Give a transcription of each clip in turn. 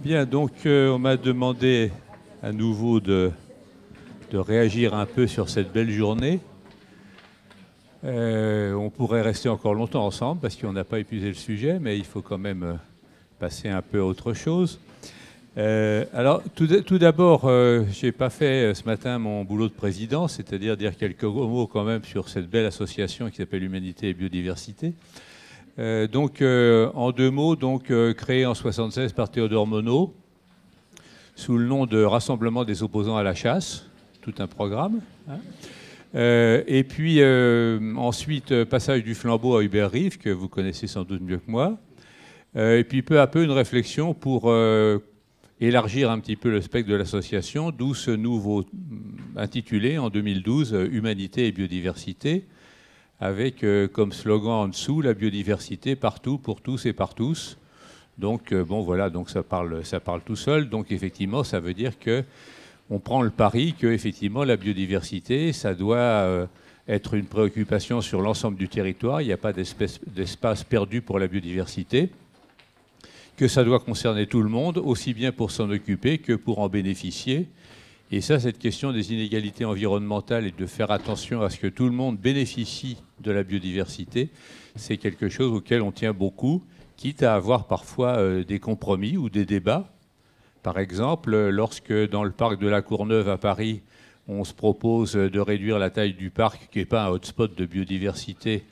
Bien, donc on m'a demandé à nouveau de réagir un peu sur cette belle journée. On pourrait rester encore longtemps ensemble parce qu'on n'a pas épuisé le sujet, mais il faut quand même passer un peu à autre chose. Alors, tout d'abord, je n'ai pas fait ce matin mon boulot de président, c'est-à-dire dire quelques mots quand même sur cette belle association qui s'appelle Humanité et Biodiversité. En deux mots, créée en 1976 par Théodore Monod, sous le nom de Rassemblement des opposants à la chasse, tout un programme. Et puis ensuite, passage du flambeau à Hubert Reeves, que vous connaissez sans doute mieux que moi. Et puis peu à peu, une réflexion pour élargir un petit peu le spectre de l'association, d'où ce nouveau intitulé en 2012 Humanité et Biodiversité, avec comme slogan en dessous la biodiversité partout, pour tous et par tous. Donc bon voilà, donc ça parle tout seul. Donc effectivement, ça veut dire que on prend le pari que effectivement la biodiversité, ça doit être une préoccupation sur l'ensemble du territoire. Il n'y a pas d'espace perdu pour la biodiversité, que ça doit concerner tout le monde, aussi bien pour s'en occuper que pour en bénéficier. Et ça, cette question des inégalités environnementales et de faire attention à ce que tout le monde bénéficie de la biodiversité, c'est quelque chose auquel on tient beaucoup, quitte à avoir parfois des compromis ou des débats. Par exemple, lorsque dans le parc de la Courneuve à Paris, on se propose de réduire la taille du parc, qui n'est pas un hotspot de biodiversité,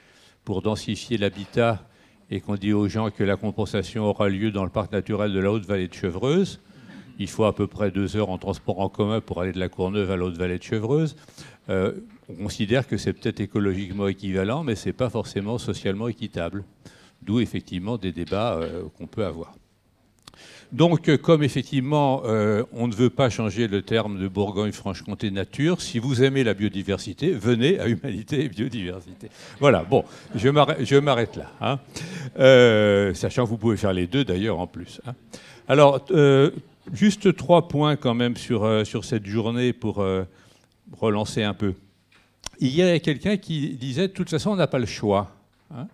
pour densifier l'habitat, et qu'on dit aux gens que la compensation aura lieu dans le parc naturel de la Haute-Vallée de Chevreuse, il faut à peu près 2 heures en transport en commun pour aller de la Courneuve à la Haute-Vallée de Chevreuse. On considère que c'est peut-être écologiquement équivalent, mais ce n'est pas forcément socialement équitable. D'où effectivement des débats qu'on peut avoir. Donc, comme effectivement, on ne veut pas changer le terme de Bourgogne-Franche-Comté nature, si vous aimez la biodiversité, venez à Humanité et Biodiversité. Voilà, bon, je m'arrête là. Hein. Sachant que vous pouvez faire les deux d'ailleurs en plus. Hein. Alors, juste 3 points quand même sur cette journée pour relancer un peu. Il y a quelqu'un qui disait, de toute façon, on n'a pas le choix. Hein.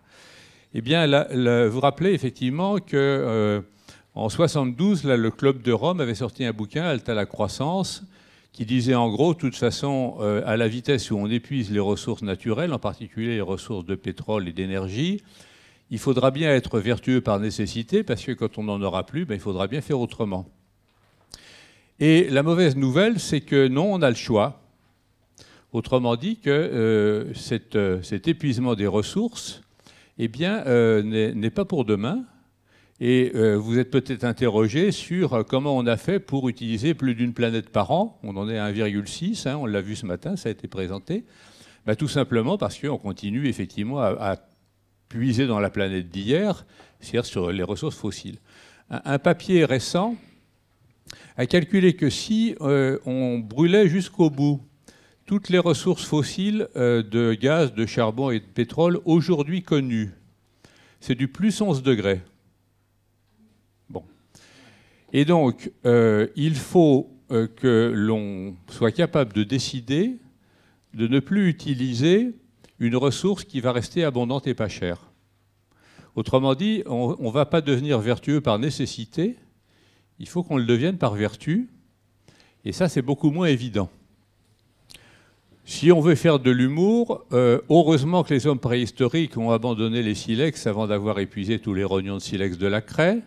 Eh bien, vous vous rappelez effectivement que en 1972, le Club de Rome avait sorti un bouquin, Halte à la croissance, qui disait en gros, de toute façon, à la vitesse où on épuise les ressources naturelles, en particulier les ressources de pétrole et d'énergie, il faudra bien être vertueux par nécessité, parce que quand on n'en aura plus, il faudra bien faire autrement. Et la mauvaise nouvelle, c'est que non, on a le choix. Autrement dit, que cet épuisement des ressources, eh bien, n'est pas pour demain. Et vous êtes peut-être interrogé sur comment on a fait pour utiliser plus d'une planète par an. On en est à 1,6, hein, on l'a vu ce matin, ça a été présenté. Tout simplement parce qu'on continue effectivement à puiser dans la planète d'hier, c'est-à-dire sur les ressources fossiles. Un papier récent a calculé que si on brûlait jusqu'au bout toutes les ressources fossiles de gaz, de charbon et de pétrole aujourd'hui connues, c'est du plus 11 degrés. Bon. Et donc, il faut que l'on soit capable de décider de ne plus utiliser une ressource qui va rester abondante et pas chère. Autrement dit, on ne va pas devenir vertueux par nécessité, il faut qu'on le devienne par vertu, et ça, c'est beaucoup moins évident. Si on veut faire de l'humour, heureusement que les hommes préhistoriques ont abandonné les silex avant d'avoir épuisé tous les rognons de silex de la craie.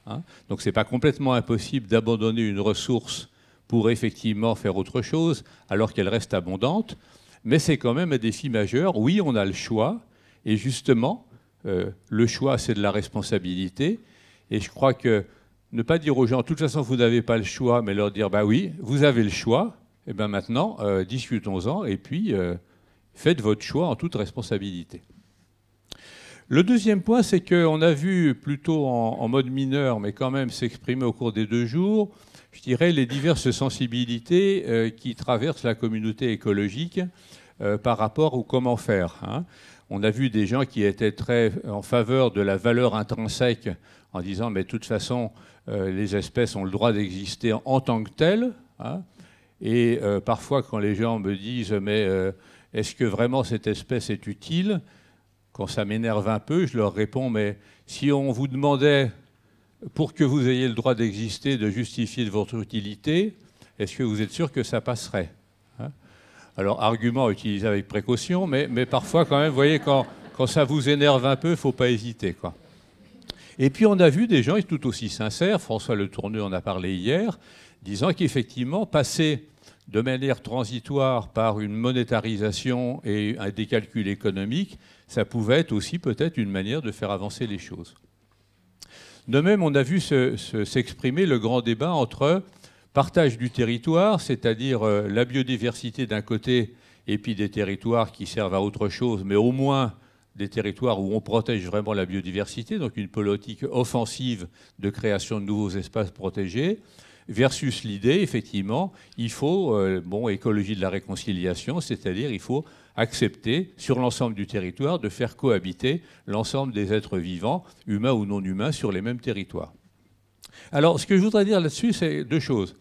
Hein. Donc ce n'est pas complètement impossible d'abandonner une ressource pour effectivement faire autre chose, alors qu'elle reste abondante. Mais c'est quand même un défi majeur. Oui, on a le choix. Et justement, le choix, c'est de la responsabilité. Et je crois que ne pas dire aux gens, de toute façon, vous n'avez pas le choix, mais leur dire, oui, vous avez le choix. Et bien maintenant, discutons-en et puis faites votre choix en toute responsabilité. Le deuxième point, c'est qu'on a vu plutôt en mode mineur, mais quand même s'exprimer au cours des 2 jours, je dirais, les diverses sensibilités qui traversent la communauté écologique par rapport au comment faire. Hein. On a vu des gens qui étaient très en faveur de la valeur intrinsèque en disant, mais de toute façon, les espèces ont le droit d'exister en tant que telles. Hein. Et parfois, quand les gens me disent « mais est-ce que vraiment cette espèce est utile ?» Quand ça m'énerve un peu, je leur réponds « mais si on vous demandait pour que vous ayez le droit d'exister, de justifier de votre utilité, est-ce que vous êtes sûr que ça passerait, hein? Alors, argument utilisé avec précaution, mais parfois, quand même, vous voyez, quand ça vous énerve un peu, il ne faut pas hésiter, quoi. Et puis, on a vu des gens tout aussi sincères, François Le Tourneux en a parlé hier, disant qu'effectivement, passer de manière transitoire par une monétarisation et des calculs économiques, ça pouvait être aussi peut-être une manière de faire avancer les choses. De même, on a vu s'exprimer le grand débat entre partage du territoire, c'est-à-dire la biodiversité d'un côté, et puis des territoires qui servent à autre chose, mais au moins des territoires où on protège vraiment la biodiversité, donc une politique offensive de création de nouveaux espaces protégés, versus l'idée, effectivement, il faut, écologie de la réconciliation, c'est-à-dire il faut accepter sur l'ensemble du territoire de faire cohabiter l'ensemble des êtres vivants, humains ou non humains, sur les mêmes territoires. Alors, ce que je voudrais dire là-dessus, c'est deux choses.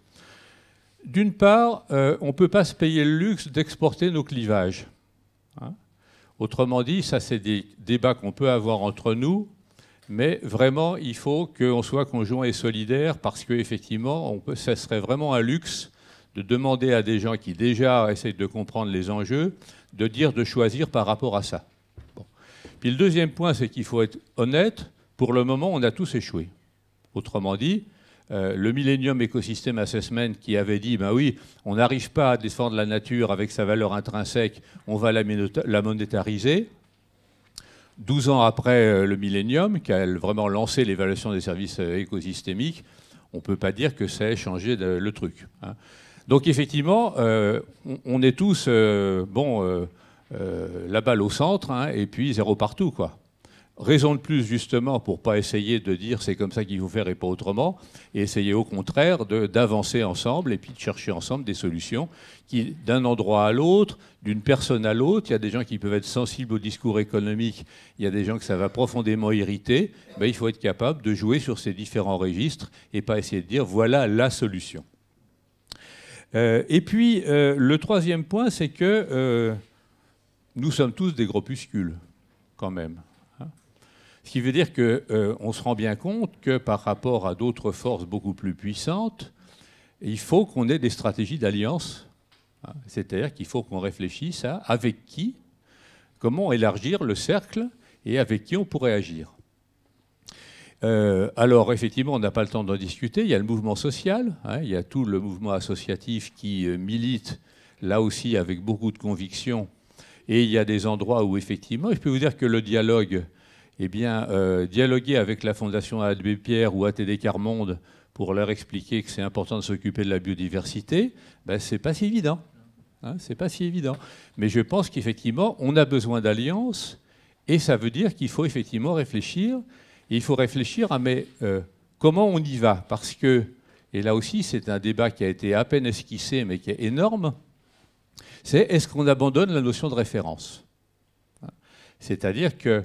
D'une part, on ne peut pas se payer le luxe d'exporter nos clivages, hein. Autrement dit, ça, c'est des débats qu'on peut avoir entre nous, mais vraiment, il faut qu'on soit conjoint et solidaire parce qu'effectivement, ça serait vraiment un luxe de demander à des gens qui déjà essayent de comprendre les enjeux de choisir par rapport à ça. Bon. Puis le deuxième point, c'est qu'il faut être honnête. Pour le moment, on a tous échoué. Autrement dit, le Millennium Ecosystem Assessment qui avait dit, ben oui, on n'arrive pas à défendre la nature avec sa valeur intrinsèque, on va la monétariser. 12 ans après le Millennium, qui a vraiment lancé l'évaluation des services écosystémiques, on ne peut pas dire que ça ait changé le truc, hein. Donc effectivement, on est tous, la balle au centre, hein, et puis zéro partout, quoi. Raison de plus, justement, pour ne pas essayer de dire c'est comme ça qu'il faut faire et pas autrement, et essayer au contraire d'avancer ensemble et puis de chercher ensemble des solutions qui, d'un endroit à l'autre, d'une personne à l'autre, il y a des gens qui peuvent être sensibles au discours économique, il y a des gens que ça va profondément irriter, ben, il faut être capable de jouer sur ces différents registres et pas essayer de dire voilà la solution. Et puis, le troisième point, c'est que nous sommes tous des groupuscules, quand même. Ce qui veut dire qu'on se rend bien compte que par rapport à d'autres forces beaucoup plus puissantes, il faut qu'on ait des stratégies d'alliance. C'est-à-dire qu'il faut qu'on réfléchisse à avec qui, comment élargir le cercle et avec qui on pourrait agir. Alors, effectivement, on n'a pas le temps d'en discuter. Il y a le mouvement social, hein, il y a tout le mouvement associatif qui milite, là aussi, avec beaucoup de conviction. Et il y a des endroits où, effectivement, je peux vous dire que le dialogue... Eh bien, dialoguer avec la Fondation Abbé Pierre ou ATD Quart Monde pour leur expliquer que c'est important de s'occuper de la biodiversité, ben, c'est pas si évident. Hein, c'est pas si évident. Mais je pense qu'effectivement, on a besoin d'alliances et ça veut dire qu'il faut effectivement réfléchir. Et il faut réfléchir à comment on y va. Parce que, et là aussi, c'est un débat qui a été à peine esquissé, mais qui est énorme, c'est est-ce qu'on abandonne la notion de référence ? C'est-à-dire que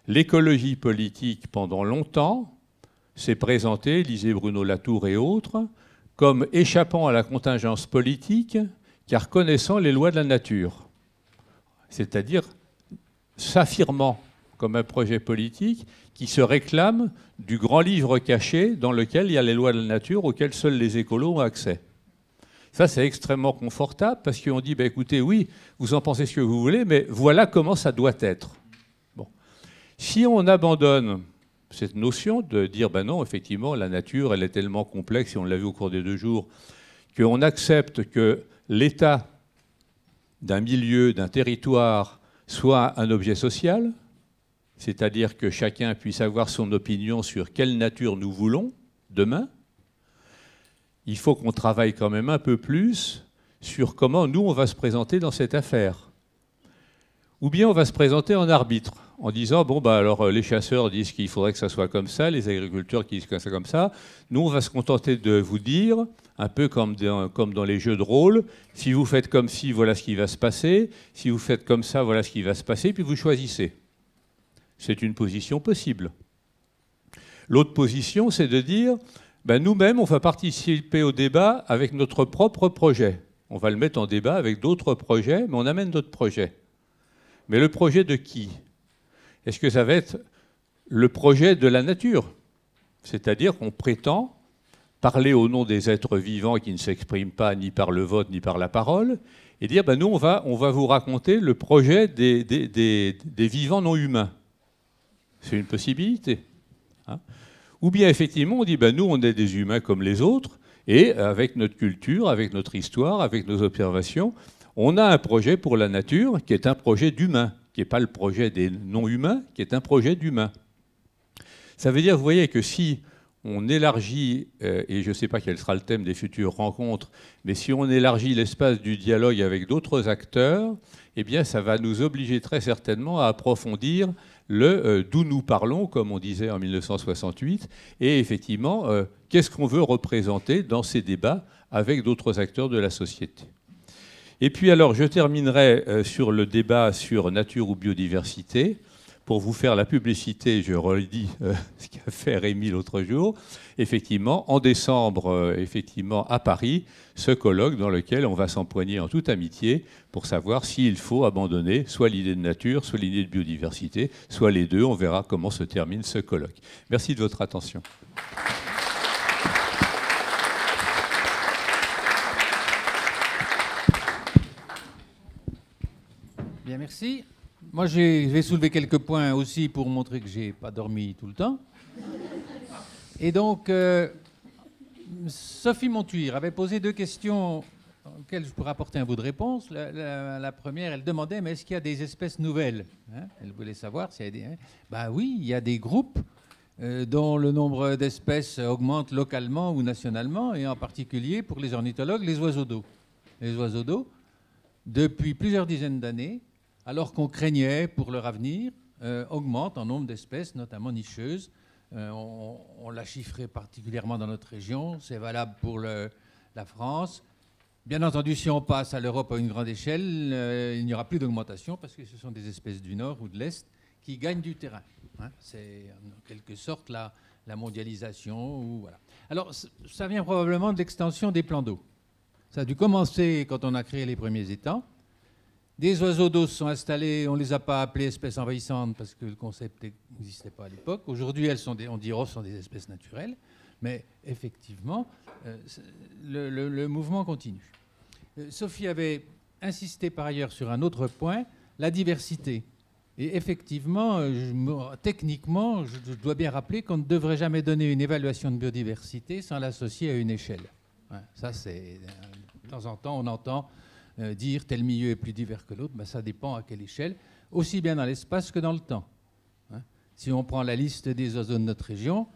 l'écologie politique, pendant longtemps, s'est présentée, lisez Bruno Latour et autres, comme échappant à la contingence politique, car connaissant les lois de la nature. C'est-à-dire s'affirmant comme un projet politique qui se réclame du grand livre caché dans lequel il y a les lois de la nature auxquelles seuls les écolos ont accès. Ça, c'est extrêmement confortable parce qu'on dit, écoutez, oui, vous en pensez ce que vous voulez, mais voilà comment ça doit être. Si on abandonne cette notion de dire, non, effectivement, la nature, elle est tellement complexe, et on l'a vu au cours des 2 jours, qu'on accepte que l'état d'un milieu, d'un territoire, soit un objet social, c'est-à-dire que chacun puisse avoir son opinion sur quelle nature nous voulons demain, il faut qu'on travaille quand même un peu plus sur comment nous, on va se présenter dans cette affaire. Ou bien on va se présenter en arbitre, en disant, alors les chasseurs disent qu'il faudrait que ça soit comme ça, les agriculteurs qui disent que c'est comme ça. Nous, on va se contenter de vous dire, un peu comme dans les jeux de rôle, si vous faites comme ci, voilà ce qui va se passer, si vous faites comme ça, voilà ce qui va se passer, puis vous choisissez. C'est une position possible. L'autre position, c'est de dire, nous-mêmes, on va participer au débat avec notre propre projet. On va le mettre en débat avec d'autres projets, mais on amène d'autres projets. Mais le projet de qui ? Est-ce que ça va être le projet de la nature ? C'est-à-dire qu'on prétend parler au nom des êtres vivants qui ne s'expriment pas ni par le vote ni par la parole, et dire nous, on va vous raconter le projet des vivants non humains. C'est une possibilité. Hein. Ou bien, effectivement, on dit nous, on est des humains comme les autres, et avec notre culture, avec notre histoire, avec nos observations, on a un projet pour la nature qui est un projet d'humain, qui n'est pas le projet des non-humains, qui est un projet d'humain. Ça veut dire, vous voyez, que si on élargit, et je ne sais pas quel sera le thème des futures rencontres, mais si on élargit l'espace du dialogue avec d'autres acteurs, eh bien, ça va nous obliger très certainement à approfondir le d'où nous parlons, comme on disait en 1968, et effectivement, qu'est-ce qu'on veut représenter dans ces débats avec d'autres acteurs de la société. Et puis alors, je terminerai sur le débat sur nature ou biodiversité, pour vous faire la publicité, je redis ce qu'a fait Rémi l'autre jour. Effectivement, en décembre, effectivement, à Paris, ce colloque dans lequel on va s'empoigner en toute amitié pour savoir s'il faut abandonner soit l'idée de nature, soit l'idée de biodiversité, soit les deux. On verra comment se termine ce colloque. Merci de votre attention. Bien, merci. Moi, je vais soulever quelques points aussi pour montrer que je n'ai pas dormi tout le temps. Et donc, Sophie Montuire avait posé 2 questions auxquelles je pourrais apporter un bout de réponse. La première, elle demandait, mais est-ce qu'il y a des espèces nouvelles, hein? Elle voulait savoir s'il y a des... Ben oui, il y a des groupes dont le nombre d'espèces augmente localement ou nationalement, et en particulier pour les ornithologues, les oiseaux d'eau. Les oiseaux d'eau, depuis plusieurs dizaines d'années, alors qu'on craignait pour leur avenir, augmente en nombre d'espèces, notamment nicheuses. On l'a chiffré particulièrement dans notre région, c'est valable pour la France. Bien entendu, si on passe à l'Europe à une grande échelle, il n'y aura plus d'augmentation parce que ce sont des espèces du Nord ou de l'Est qui gagnent du terrain. Hein. C'est en quelque sorte la mondialisation. Voilà. Alors, ça vient probablement de l'extension des plans d'eau. Ça a dû commencer quand on a créé les premiers étangs. Des oiseaux d'eau se sont installés, on ne les a pas appelés espèces envahissantes parce que le concept n'existait pas à l'époque. Aujourd'hui, on dit sont des espèces naturelles, mais effectivement, le mouvement continue. Sophie avait insisté par ailleurs sur un autre point, la diversité. Et effectivement, techniquement, je dois bien rappeler qu'on ne devrait jamais donner une évaluation de biodiversité sans l'associer à une échelle. Ça, c'est... De temps en temps, on entend dire tel milieu est plus divers que l'autre, ben ça dépend à quelle échelle, aussi bien dans l'espace que dans le temps. Hein. Si on prend la liste des oiseaux de notre région,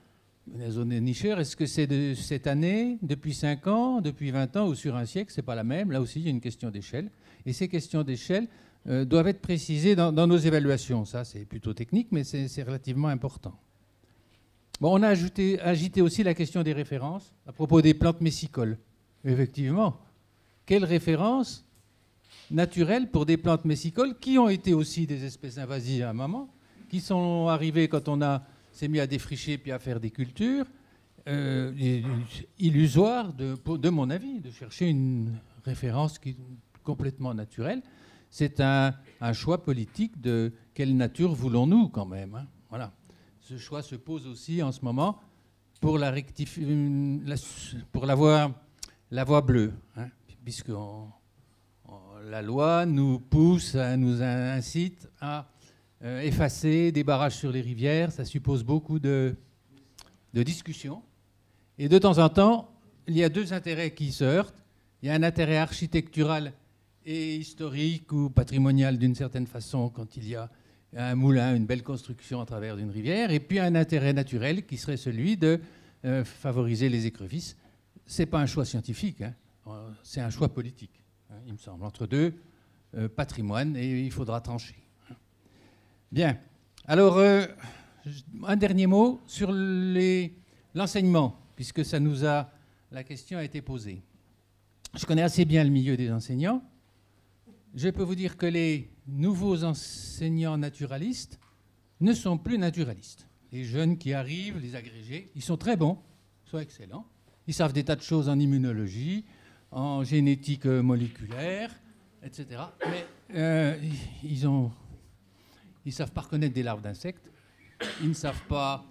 les oiseaux nicheurs, est-ce que c'est de cette année, depuis 5 ans, depuis 20 ans ou sur un siècle? Ce n'est pas la même. Là aussi, il y a une question d'échelle. Et ces questions d'échelle doivent être précisées dans nos évaluations. Ça, c'est plutôt technique, mais c'est relativement important. Bon, on a agité aussi la question des références à propos des plantes messicoles. Effectivement, quelles références naturelles pour des plantes messicoles qui ont été aussi des espèces invasives à un moment, qui sont arrivées quand on s'est mis à défricher puis à faire des cultures, illusoire, de mon avis, de chercher une référence qui est complètement naturelle. C'est un choix politique de quelle nature voulons-nous quand même. Hein. Voilà. Ce choix se pose aussi en ce moment pour la voie bleue, hein, puisque la loi nous pousse, nous incite à effacer des barrages sur les rivières. Ça suppose beaucoup de discussions. Et de temps en temps, il y a 2 intérêts qui se heurtent. Il y a un intérêt architectural et historique ou patrimonial d'une certaine façon quand il y a un moulin, une belle construction à travers d'une rivière, et puis un intérêt naturel qui serait celui de favoriser les écrevisses. Ce n'est pas un choix scientifique, hein. C'est un choix politique, hein, il me semble, entre 2 patrimoines, et il faudra trancher. Bien. Alors, un dernier mot sur l'enseignement, puisque la question a été posée. Je connais assez bien le milieu des enseignants. Je peux vous dire que les nouveaux enseignants naturalistes ne sont plus naturalistes. Les jeunes qui arrivent, les agrégés, ils sont très bons, ils sont excellents. Ils savent des tas de choses en immunologie, en génétique moléculaire, etc. Mais ils ne savent pas reconnaître des larves d'insectes. Ils ne savent pas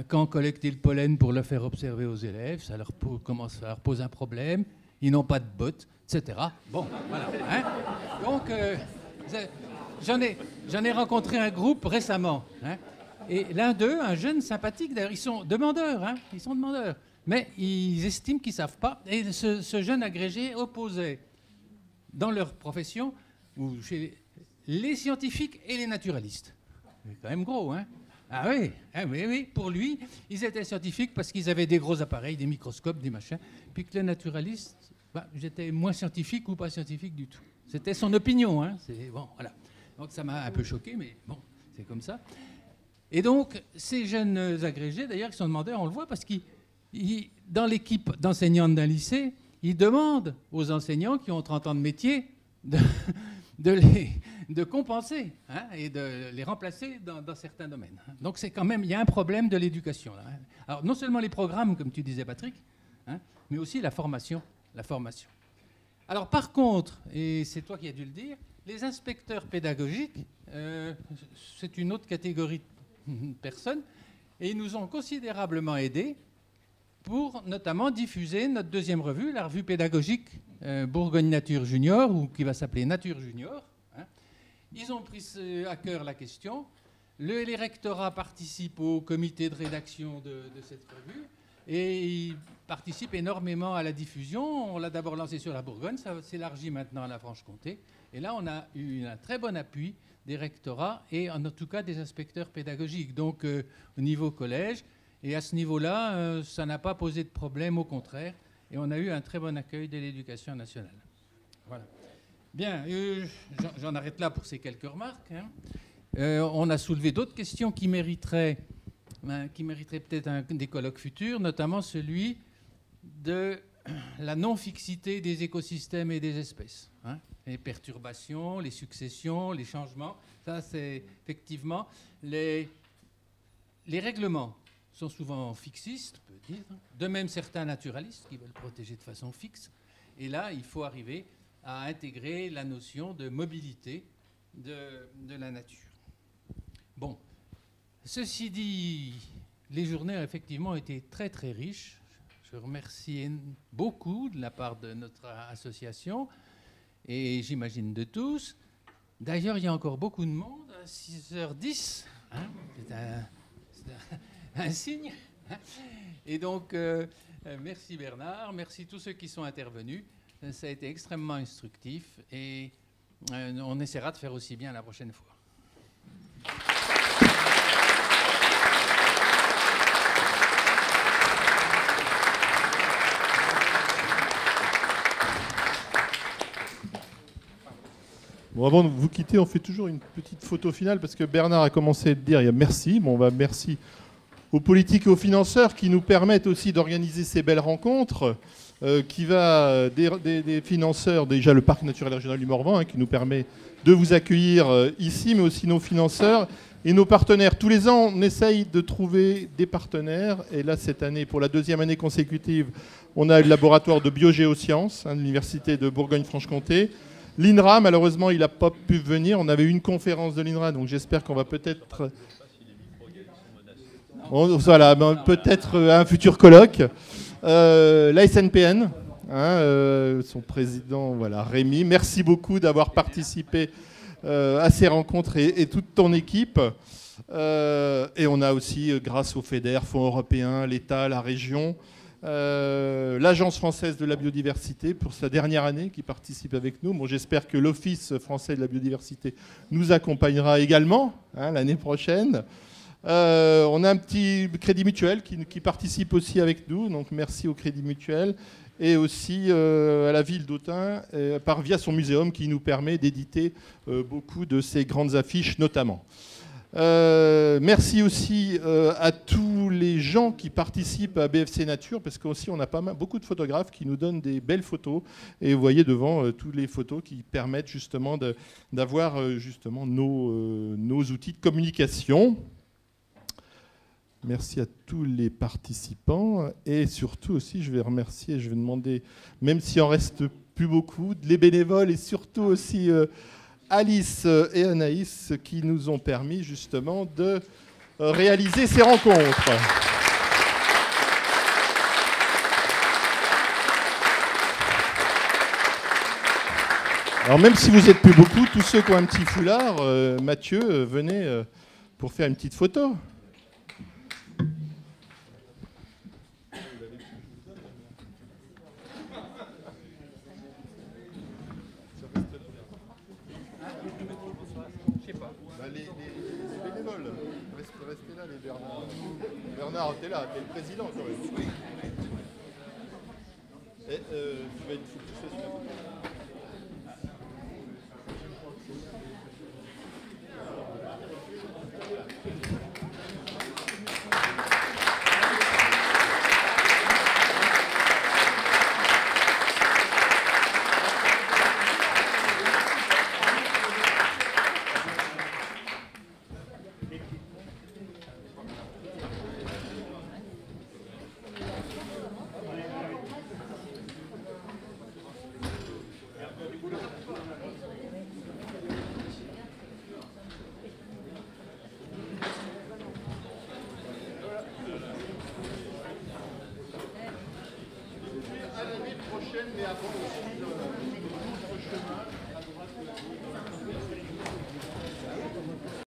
quand collecter le pollen pour le faire observer aux élèves, ça leur pose un problème, ils n'ont pas de bottes, etc. Bon, voilà. Hein. Donc, j'en ai rencontré un groupe récemment. Hein, et l'un d'eux, un jeune sympathique, d'ailleurs, ils sont demandeurs, hein, mais ils estiment qu'ils ne savent pas. Et ce jeune agrégé opposait, dans leur profession, ou chez les scientifiques et les naturalistes. C'est quand même gros, hein? Ah oui, oui, pour lui, ils étaient scientifiques parce qu'ils avaient des gros appareils, des microscopes, des machins, puis que les naturalistes, j'étais moins scientifique ou pas scientifique du tout. C'était son opinion, hein? Bon, voilà. Donc ça m'a un peu choqué, mais bon, c'est comme ça. Et donc, ces jeunes agrégés, d'ailleurs, ils sont demandeurs, on le voit, parce qu'ils, dans l'équipe d'enseignants d'un lycée, ils demandent aux enseignants qui ont 30 ans de métier de compenser, hein, et de les remplacer dans certains domaines. Donc c'est quand même, il y a un problème de l'éducation, là, hein. Alors non seulement les programmes, comme tu disais Patrick, hein, mais aussi la formation. Alors par contre, et c'est toi qui as dû le dire, les inspecteurs pédagogiques, c'est une autre catégorie de personnes, et ils nous ont considérablement aidés pour notamment diffuser notre deuxième revue, la revue pédagogique Bourgogne Nature Junior, ou qui va s'appeler Nature Junior. Hein. Ils ont pris à cœur la question. Les rectorats participent au comité de rédaction de cette revue et ils participent énormément à la diffusion. On l'a d'abord lancé sur la Bourgogne, ça s'élargit maintenant à la Franche-Comté. Et là, on a eu un très bon appui des rectorats et en tout cas des inspecteurs pédagogiques, donc au niveau collège. Et à ce niveau-là, ça n'a pas posé de problème, au contraire. Et on a eu un très bon accueil de l'éducation nationale. Voilà. Bien, j'en arrête là pour ces quelques remarques. Hein. On a soulevé d'autres questions qui mériteraient peut-être des colloques futurs, notamment celui de la non-fixité des écosystèmes et des espèces. Hein. Les perturbations, les successions, les changements, ça c'est effectivement les règlements sont souvent fixistes, on peut dire. De même, certains naturalistes qui veulent protéger de façon fixe. Et là, il faut arriver à intégrer la notion de mobilité de la nature. Bon, ceci dit, les journées effectivement ont été très très riches. Je remercie beaucoup de la part de notre association et j'imagine de tous. D'ailleurs, il y a encore beaucoup de monde à 6h10. Hein, c'est un signe. Et donc, merci Bernard, merci tous ceux qui sont intervenus. Ça a été extrêmement instructif et on essaiera de faire aussi bien la prochaine fois. Bon, avant de vous quitter, on fait toujours une petite photo finale parce que Bernard a commencé à dire, il y a merci. Bon, merci aux politiques et aux financeurs qui nous permettent aussi d'organiser ces belles rencontres, qui va des financeurs, déjà le Parc naturel régional du Morvan, hein, qui nous permet de vous accueillir ici, mais aussi nos financeurs et nos partenaires. Tous les ans, on essaye de trouver des partenaires. Et là, cette année, pour la deuxième année consécutive, on a le laboratoire de biogéosciences, hein, de l'Université de Bourgogne-Franche-Comté. L'INRA, malheureusement, il n'a pas pu venir. On avait eu une conférence de l'INRA, donc j'espère qu'on va peut-être... Voilà, peut-être un futur colloque. La SNPN, hein, son président, voilà, Rémi, merci beaucoup d'avoir participé à ces rencontres et toute ton équipe. Et on a aussi, grâce au FEDER, Fonds européen, l'État, la région, l'Agence française de la biodiversité pour sa dernière année qui participe avec nous. Bon, j'espère que l'Office français de la biodiversité nous accompagnera également, hein, l'année prochaine. On a un petit Crédit Mutuel qui participe aussi avec nous, donc merci au Crédit Mutuel, et aussi à la ville d'Autun via son muséum qui nous permet d'éditer beaucoup de ces grandes affiches notamment. Merci aussi à tous les gens qui participent à BFC Nature, parce qu'aussi on a beaucoup de photographes qui nous donnent des belles photos, et vous voyez devant toutes les photos qui permettent justement d'avoir justement nos outils de communication. Merci à tous les participants et surtout aussi je vais remercier, je vais demander, même s'il en reste plus beaucoup, les bénévoles et surtout aussi Alice et Anaïs qui nous ont permis justement de réaliser ces rencontres. Alors même si vous n'êtes plus beaucoup, tous ceux qui ont un petit foulard, Mathieu, venez pour faire une petite photo. Les bénévoles, restez là, les Bernard. Bernard, t'es là, t'es le président quand même. Oui. Et, tu vas être focusé sur la photo. Mais avant aussi, notre chemin.